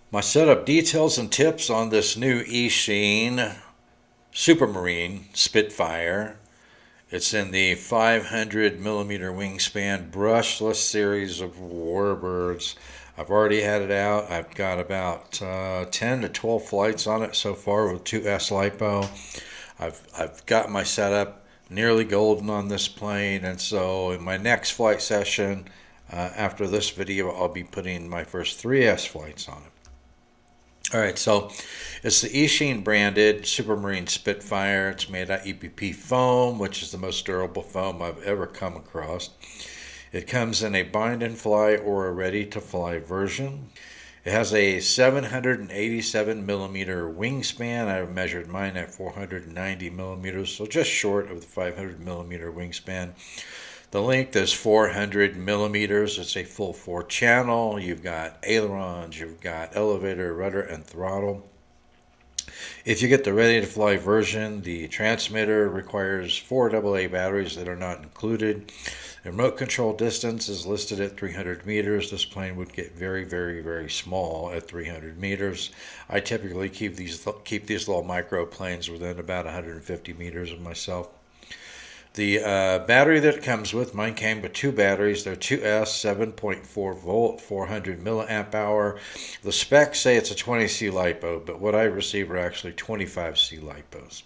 My setup details and tips on this new Eachine SuperMarine SpitFire. It's in the 500 millimeter wingspan brushless series of warbirds. I've already had it out. I've got about 10 to 12 flights on it so far with 2S LiPo. I've got my setup nearly golden on this plane, and so in my next flight session after this video, I'll be putting my first 3S flights on it. All right, so it's the Eachine branded SuperMarine SpitFire. It's made out of EPP foam, which is the most durable foam I've ever come across. It comes in a bind and fly or a ready to fly version. It has a 787 millimeter wingspan. I've measured mine at 490 millimeters, so just short of the 500 millimeter wingspan. The length is 400 millimeters. It's a full 4-channel. You've got ailerons, you've got elevator, rudder, and throttle. If you get the ready-to-fly version, the transmitter requires 4 AA batteries that are not included. The remote control distance is listed at 300 meters. This plane would get very, very, very small at 300 meters. I typically keep these little micro planes within about 150 meters of myself. The battery that it comes with, mine came with 2 batteries. They're 2S, 7.4 volt, 400 milliamp hour. The specs say it's a 20C LiPo, but what I received were actually 25C LiPos.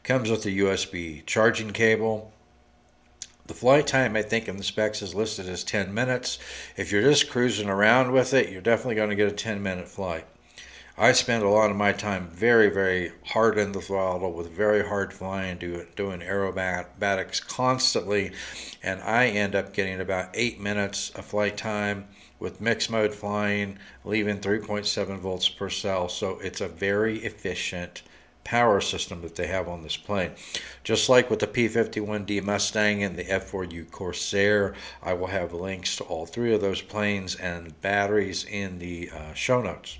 Comes with a USB charging cable. The flight time, I think, in the specs is listed as 10 minutes. If you're just cruising around with it, you're definitely going to get a 10-minute flight. I spend a lot of my time very, very hard in the throttle with very hard flying, doing aerobatics constantly, and I end up getting about 8 minutes of flight time with mixed mode flying, leaving 3.7 volts per cell. So it's a very efficient power system that they have on this plane. Just like with the P-51D Mustang and the F-4U Corsair, I will have links to all 3 of those planes and batteries in the show notes.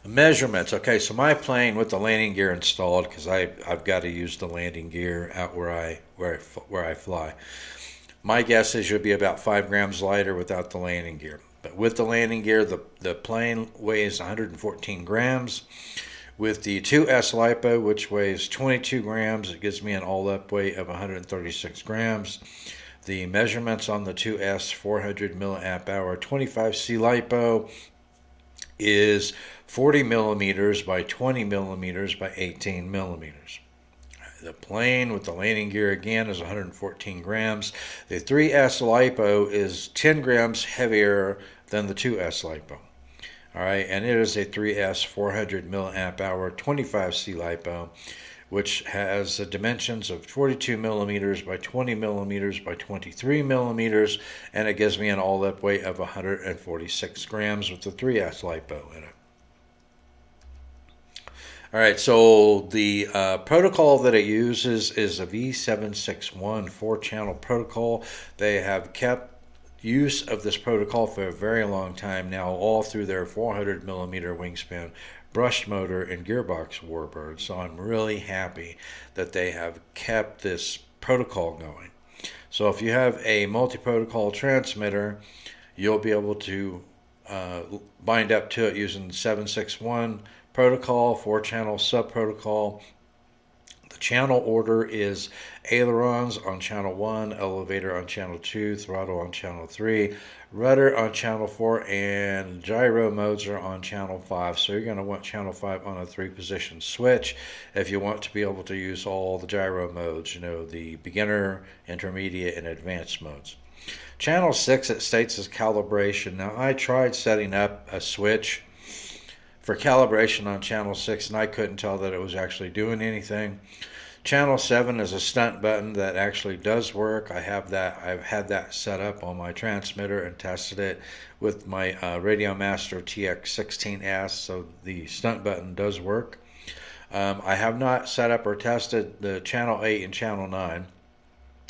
Measurements. Okay, so my plane with the landing gear installed, because I've got to use the landing gear out where I fly. My guess is you'll be about 5 grams lighter without the landing gear. But with the landing gear, the plane weighs 114 grams. With the 2S LiPo, which weighs 22 grams, it gives me an all-up weight of 136 grams. The measurements on the 2S 400 milliamp hour 25C LiPo is 40 millimeters by 20 millimeters by 18 millimeters. The plane with the landing gear again is 114 grams. The 3S LiPo is 10 grams heavier than the 2S LiPo. All right, and it is a 3S 400 milliamp hour 25C LiPo, which has the dimensions of 42 millimeters by 20 millimeters by 23 millimeters, and it gives me an all-up weight of 146 grams with the 3S LiPo in it. All right, so the protocol that it uses is a V761 4-channel protocol. They have kept use of this protocol for a very long time now, all through their 400 millimeter wingspan brushed motor and gearbox warbird. So I'm really happy that they have kept this protocol going. So if you have a multi-protocol transmitter, you'll be able to bind up to it using the 761 protocol, 4-channel sub-protocol. The channel order is ailerons on channel 1, elevator on channel 2, throttle on channel 3, rudder on channel 4, and gyro modes are on channel 5. So you're going to want channel 5 on a 3-position switch if you want to be able to use all the gyro modes, the beginner, intermediate, and advanced modes. Channel 6, it states as calibration. Now I tried setting up a switch for calibration on channel 6, and I couldn't tell that it was actually doing anything. Channel 7 is a stunt button that actually does work. I've had that set up on my transmitter and tested it with my Radiomaster TX16S, so the stunt button does work. I have not set up or tested the channel 8 and channel 9,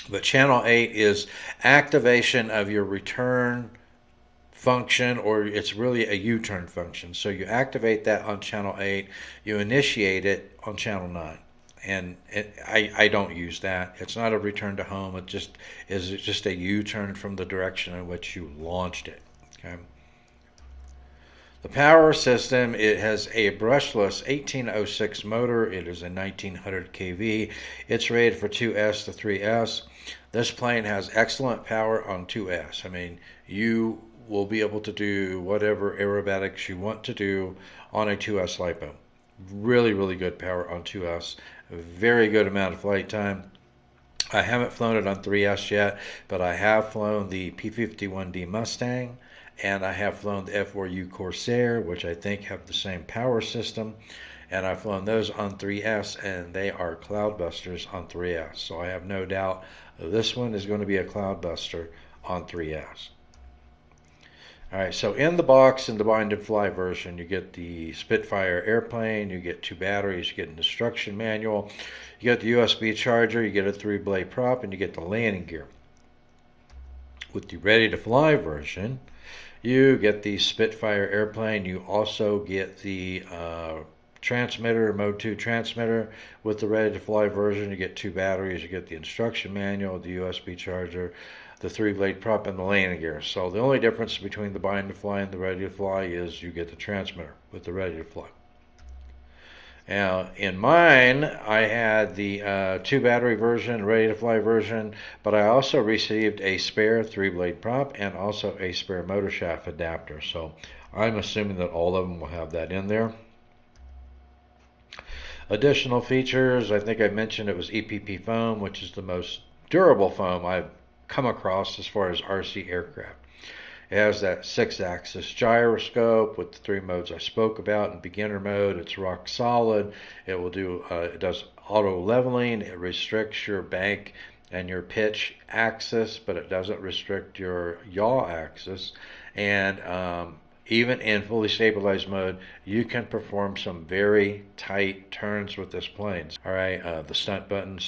but channel 8 is activation of your return function, or it's really a U-turn function. So you activate that on channel 8, you initiate it on channel 9. And I don't use that. It's not a return to home. It just is a U-turn from the direction in which you launched it. Okay. The power system, it has a brushless 1806 motor. It is a 1900 kV. It's rated for 2S to 3S. This plane has excellent power on 2S. I mean, you will be able to do whatever aerobatics you want to do on a 2S LiPo. Really, really good power on 2S. Very good amount of flight time. I haven't flown it on 3S yet, but I have flown the P-51D Mustang, and I have flown the F4U Corsair, which I think have the same power system, and I've flown those on 3S, and they are cloudbusters on 3S. So I have no doubt this one is going to be a cloudbuster on 3S. All right, so in the box, in the bind and fly version, you get the Spitfire airplane, you get 2 batteries, you get an instruction manual, you get the USB charger, you get a 3-blade prop, and you get the landing gear. With the ready to fly version, you get the Spitfire airplane. You also get the transmitter, mode 2 transmitter. With the ready to fly version, you get 2 batteries, you get the instruction manual, the USB charger, the 3-blade prop, and the landing gear. So the only difference between the bind to fly and the ready to fly is you get the transmitter with the ready to fly. Now, in mine, I had the 2 battery version, ready to fly version, but I also received a spare 3-blade prop and also a spare motor shaft adapter. So I'm assuming that all of them will have that in there. Additional features, I think I mentioned it was EPP foam, which is the most durable foam I've come across as far as RC aircraft. It has that 6-axis gyroscope with the 3 modes I spoke about. In beginner mode, it's rock solid. It will do, it does auto leveling. It restricts your bank and your pitch axis, but it doesn't restrict your yaw axis. And even in fully stabilized mode, you can perform some very tight turns with this plane. All right, the stunt button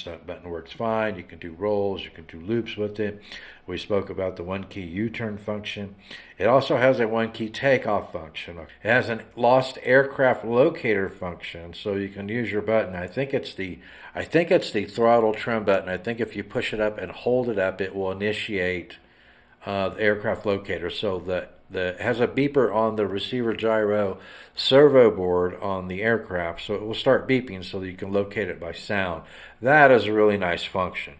works fine. You can do rolls, you can do loops with it. We spoke about the 1-key U-turn function. It also has a 1-key takeoff function. It has a lost aircraft locator function, so you can use your button. I think it's the throttle trim button. I think if you push it up and hold it up, it will initiate the aircraft locator. So it has a beeper on the receiver gyro servo board on the aircraft, so it will start beeping so that you can locate it by sound. That is a really nice function.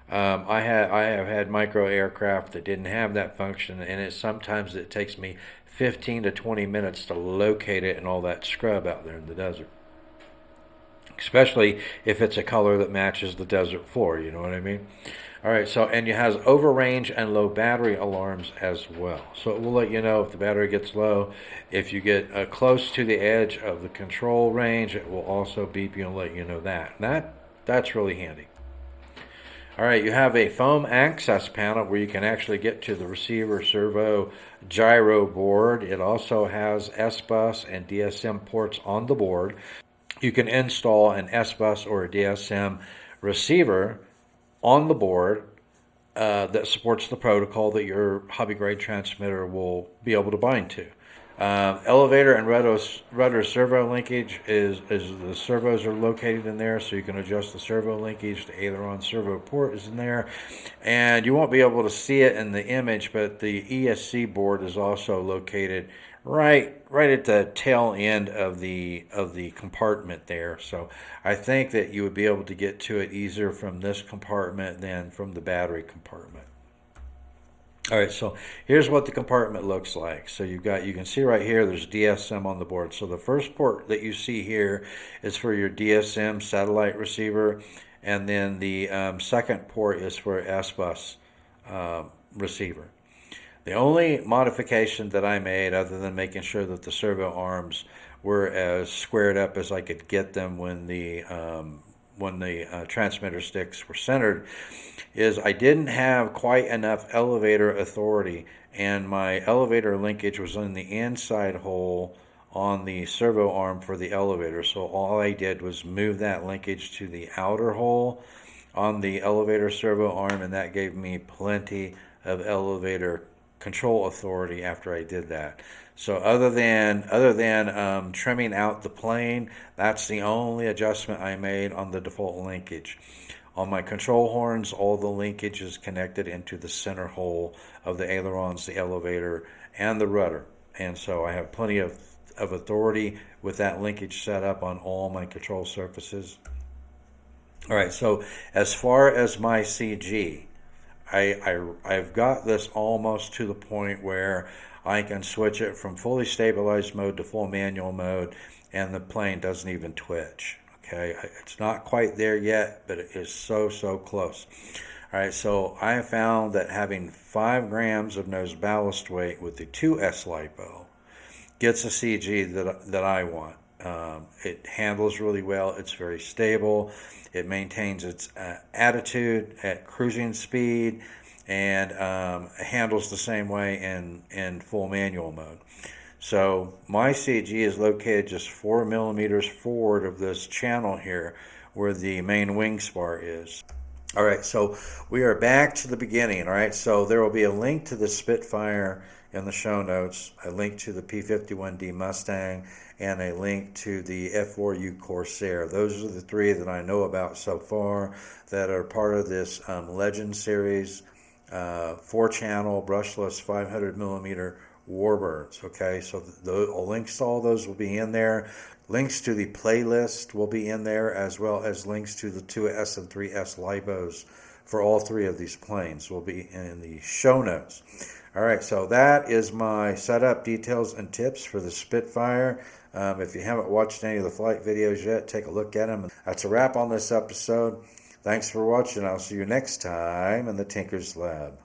I have had micro aircraft that didn't have that function, and sometimes it takes me 15 to 20 minutes to locate it in all that scrub out there in the desert. Especially if it's a color that matches the desert floor, you know what I mean? All right, so, and it has overrange and low battery alarms as well. So it will let you know if the battery gets low. If you get close to the edge of the control range, it will also beep you and let you know that. That's really handy. All right, you have a foam access panel where you can actually get to the receiver servo gyro board. It also has SBUS and DSM ports on the board. You can install an SBUS or a DSM receiver on the board that supports the protocol that your hobby grade transmitter will be able to bind to. Elevator and rudder servo linkage is the servos are located in there, so you can adjust the servo linkage. The aileron servo port is in there, and you won't be able to see it in the image, but the ESC board is also located right at the tail end of the compartment there. So I think that you would be able to get to it easier from this compartment than from the battery compartment. All right, so here's what the compartment looks like. So you can see right here, there's DSM on the board. So the first port that you see here is for your DSM satellite receiver, and then the second port is for SBUS receiver. The only modification that I made, other than making sure that the servo arms were as squared up as I could get them when the transmitter sticks were centered, is I didn't have quite enough elevator authority, and my elevator linkage was in the inside hole on the servo arm for the elevator. So all I did was move that linkage to the outer hole on the elevator servo arm, and that gave me plenty of elevator control authority after I did that. So other than trimming out the plane, that's the only adjustment I made on the default linkage. On my control horns, all the linkage is connected into the center hole of the ailerons, the elevator, and the rudder. and so I have plenty of authority with that linkage set up on all my control surfaces. All right, so as far as my CG, I've got this almost to the point where I can switch it from fully stabilized mode to full manual mode, and the plane doesn't even twitch. Okay, it's not quite there yet, but it is so close. All right, so I have found that having 5 grams of nose ballast weight with the 2S LiPo gets a CG that I want. It handles really well. It's very stable. It maintains its attitude at cruising speed, and handles the same way in full manual mode. So my CG is located just 4 millimeters forward of this channel here where the main wing spar is. All right, so we are back to the beginning. All right, so there will be a link to the Spitfire in the show notes, a link to the P-51D Mustang, and a link to the F4U Corsair. Those are the 3 that I know about so far that are part of this Legend series 4-channel brushless 500 millimeter Warbirds. Okay, so the links to all those will be in there. Links to the playlist will be in there, as well as links to the 2S and 3S LiPos for all 3 of these planes will be in the show notes. All right, so that is my setup details and tips for the Spitfire. If you haven't watched any of the flight videos yet, take a look at them. That's a wrap on this episode. Thanks for watching. I'll see you next time in the Tinkerz Lab.